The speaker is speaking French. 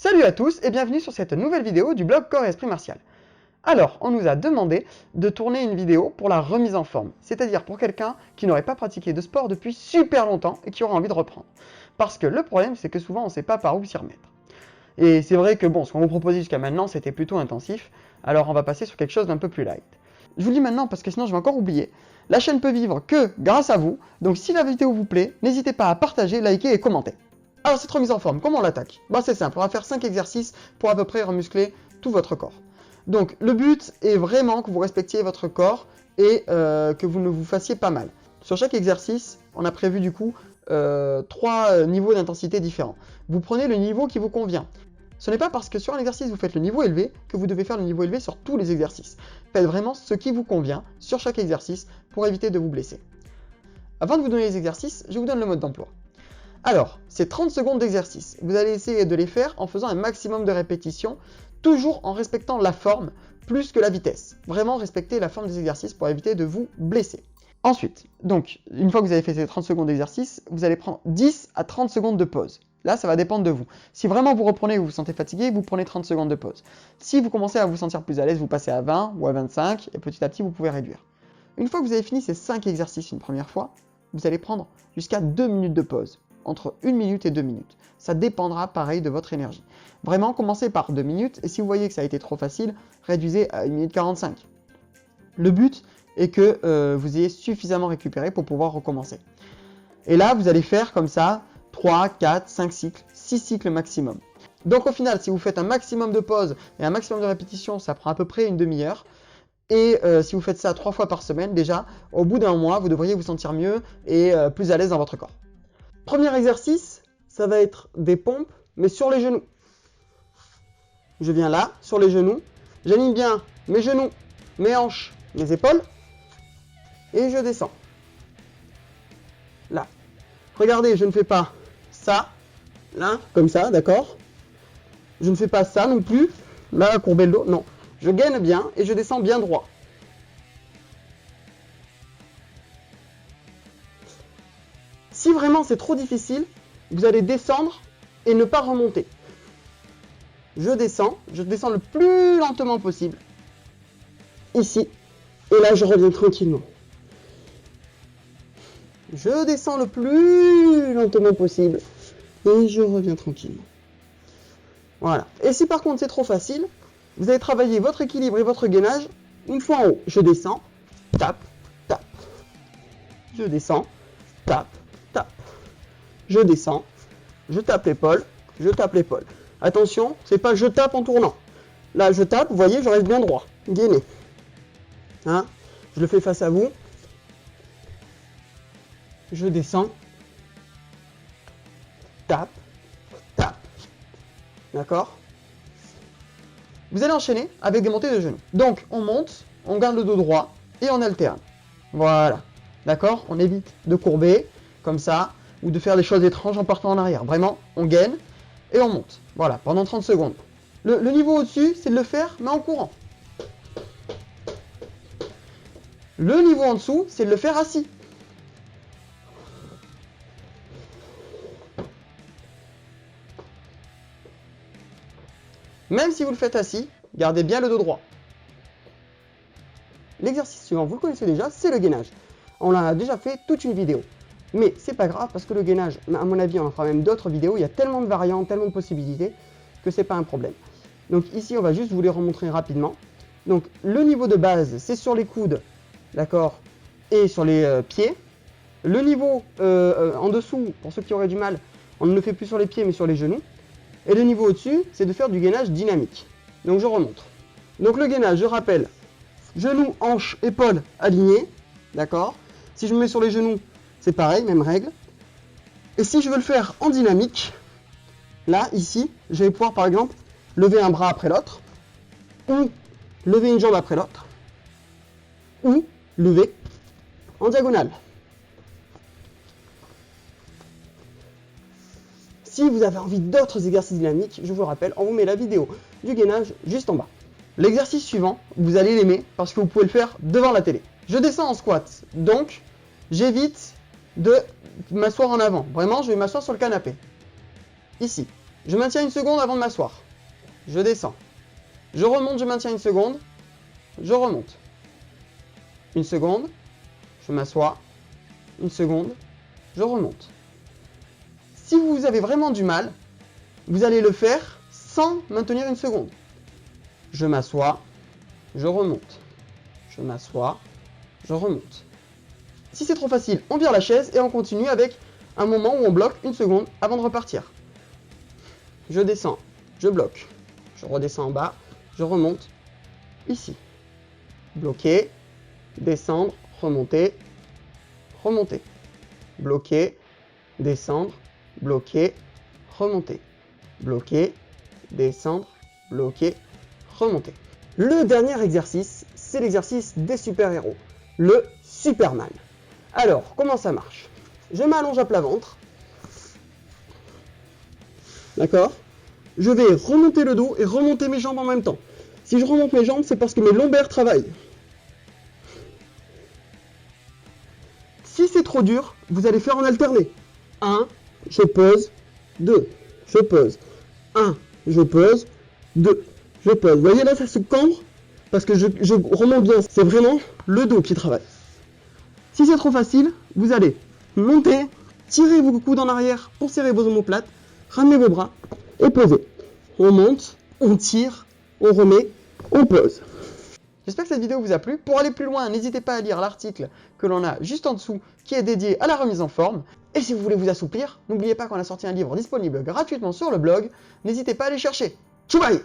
Salut à tous et bienvenue sur cette nouvelle vidéo du blog Corps et Esprit Martial. Alors, on nous a demandé de tourner une vidéo pour la remise en forme, c'est-à-dire pour quelqu'un qui n'aurait pas pratiqué de sport depuis super longtemps et qui aurait envie de reprendre. Parce que le problème, c'est que souvent on ne sait pas par où s'y remettre. Et c'est vrai que bon, ce qu'on vous proposait jusqu'à maintenant, c'était plutôt intensif, alors on va passer sur quelque chose d'un peu plus light. Je vous le dis maintenant parce que sinon je vais encore oublier. La chaîne peut vivre que grâce à vous, donc si la vidéo vous plaît, n'hésitez pas à partager, liker et commenter. Alors cette remise en forme, comment on l'attaque? C'est simple, on va faire 5 exercices pour à peu près remuscler tout votre corps. Donc le but est vraiment que vous respectiez votre corps et que vous ne vous fassiez pas mal. Sur chaque exercice, on a prévu du coup 3 niveaux d'intensité différents. Vous prenez le niveau qui vous convient. Ce n'est pas parce que sur un exercice vous faites le niveau élevé que vous devez faire le niveau élevé sur tous les exercices. Faites vraiment ce qui vous convient sur chaque exercice pour éviter de vous blesser. Avant de vous donner les exercices, je vous donne le mode d'emploi. Alors, c'est 30 secondes d'exercice. Vous allez essayer de les faire en faisant un maximum de répétitions, toujours en respectant la forme plus que la vitesse. Vraiment respecter la forme des exercices pour éviter de vous blesser. Ensuite, donc, une fois que vous avez fait ces 30 secondes d'exercice, vous allez prendre 10 à 30 secondes de pause. Là, ça va dépendre de vous. Si vraiment vous reprenez et vous vous sentez fatigué, vous prenez 30 secondes de pause. Si vous commencez à vous sentir plus à l'aise, vous passez à 20 ou à 25 et petit à petit, vous pouvez réduire. Une fois que vous avez fini ces 5 exercices une première fois, vous allez prendre jusqu'à 2 minutes de pause. Entre 1 minute et 2 minutes. Ça dépendra pareil de votre énergie. Vraiment, commencez par 2 minutes et si vous voyez que ça a été trop facile, réduisez à 1 minute 45. Le but est que vous ayez suffisamment récupéré pour pouvoir recommencer. Et là, vous allez faire comme ça 3, 4, 5 cycles, 6 cycles maximum. Donc au final, si vous faites un maximum de pauses et un maximum de répétitions, ça prend à peu près une demi-heure. Et si vous faites ça 3 fois par semaine, déjà, au bout d'un mois, vous devriez vous sentir mieux et plus à l'aise dans votre corps. Premier exercice, ça va être des pompes, mais sur les genoux. Je viens là, sur les genoux, j'aligne bien mes genoux, mes hanches, mes épaules, et je descends. Là. Regardez, je ne fais pas ça, là, comme ça, d'accord? Je ne fais pas ça non plus, là, courber le dos, non. Je gaine bien et je descends bien droit. Si vraiment c'est trop difficile, vous allez descendre et ne pas remonter. Je descends le plus lentement possible. Ici. Et là, je reviens tranquillement. Je descends le plus lentement possible. Et je reviens tranquillement. Voilà. Et si par contre c'est trop facile, vous allez travailler votre équilibre et votre gainage une fois en haut. Je descends, tape, tape. Je descends, tape, tape. Je descends, je tape l'épaule, je tape l'épaule. Attention, c'est pas je tape en tournant. Là, je tape, vous voyez, je reste bien droit, gainé. Hein? Je le fais face à vous. Je descends, tape, tape. D'accord? Vous allez enchaîner avec des montées de genoux. Donc, on monte, on garde le dos droit et on alterne. Voilà. D'accord? On évite de courber, comme ça, ou de faire des choses étranges en partant en arrière. Vraiment, on gaine et on monte. Voilà, pendant 30 secondes. Le niveau au-dessus, c'est de le faire, mais en courant. Le niveau en dessous, c'est de le faire assis. Même si vous le faites assis, gardez bien le dos droit. L'exercice suivant, vous le connaissez déjà, c'est le gainage. On en a déjà fait toute une vidéo. Mais c'est pas grave parce que le gainage, à mon avis, on en fera même d'autres vidéos. Il y a tellement de variantes, tellement de possibilités que c'est pas un problème. Donc ici, on va juste vous les remontrer rapidement. Donc le niveau de base, c'est sur les coudes, d'accord, et sur les pieds. Le niveau en dessous, pour ceux qui auraient du mal, on ne le fait plus sur les pieds mais sur les genoux. Et le niveau au-dessus, c'est de faire du gainage dynamique. Donc je remonte. Donc le gainage, je rappelle, genoux, hanches, épaules alignées, d'accord. Si je me mets sur les genoux, c'est pareil, même règle. Et si je veux le faire en dynamique, là, ici, je vais pouvoir par exemple lever un bras après l'autre, ou lever une jambe après l'autre, ou lever en diagonale. Si vous avez envie d'autres exercices dynamiques, je vous le rappelle, on vous met la vidéo du gainage juste en bas. L'exercice suivant, vous allez l'aimer parce que vous pouvez le faire devant la télé. Je descends en squat, donc j'évite de m'asseoir en avant. Vraiment, je vais m'asseoir sur le canapé. Ici. Je maintiens une seconde avant de m'asseoir. Je descends. Je remonte, je maintiens une seconde. Je remonte. Une seconde. Je m'assois. Une seconde. Je remonte. Si vous avez vraiment du mal, vous allez le faire sans maintenir une seconde. Je m'assois. Je remonte. Je m'assois. Je remonte. Si c'est trop facile, on vire la chaise et on continue avec un moment où on bloque une seconde avant de repartir. Je descends, je bloque, je redescends en bas, je remonte ici. Bloquer, descendre, remonter, remonter. Bloquer, descendre, bloquer, remonter. Bloquer, descendre, bloquer, remonter. Le dernier exercice, c'est l'exercice des super-héros, le Superman. Alors, comment ça marche? Je m'allonge à plat ventre. D'accord? Je vais remonter le dos et remonter mes jambes en même temps. Si je remonte mes jambes, c'est parce que mes lombaires travaillent. Si c'est trop dur, vous allez faire en alterné. 1, je pose, 2, je pose. 1, je pose, 2, je pose. Vous voyez là, ça se cambre parce que je remonte bien. C'est vraiment le dos qui travaille. Si c'est trop facile, vous allez monter, tirer vos coudes en arrière pour serrer vos omoplates, ramenez vos bras et posez. On monte, on tire, on remet, on pose. J'espère que cette vidéo vous a plu. Pour aller plus loin, n'hésitez pas à lire l'article que l'on a juste en dessous qui est dédié à la remise en forme. Et si vous voulez vous assouplir, n'oubliez pas qu'on a sorti un livre disponible gratuitement sur le blog. N'hésitez pas à aller chercher. Tchoubaï!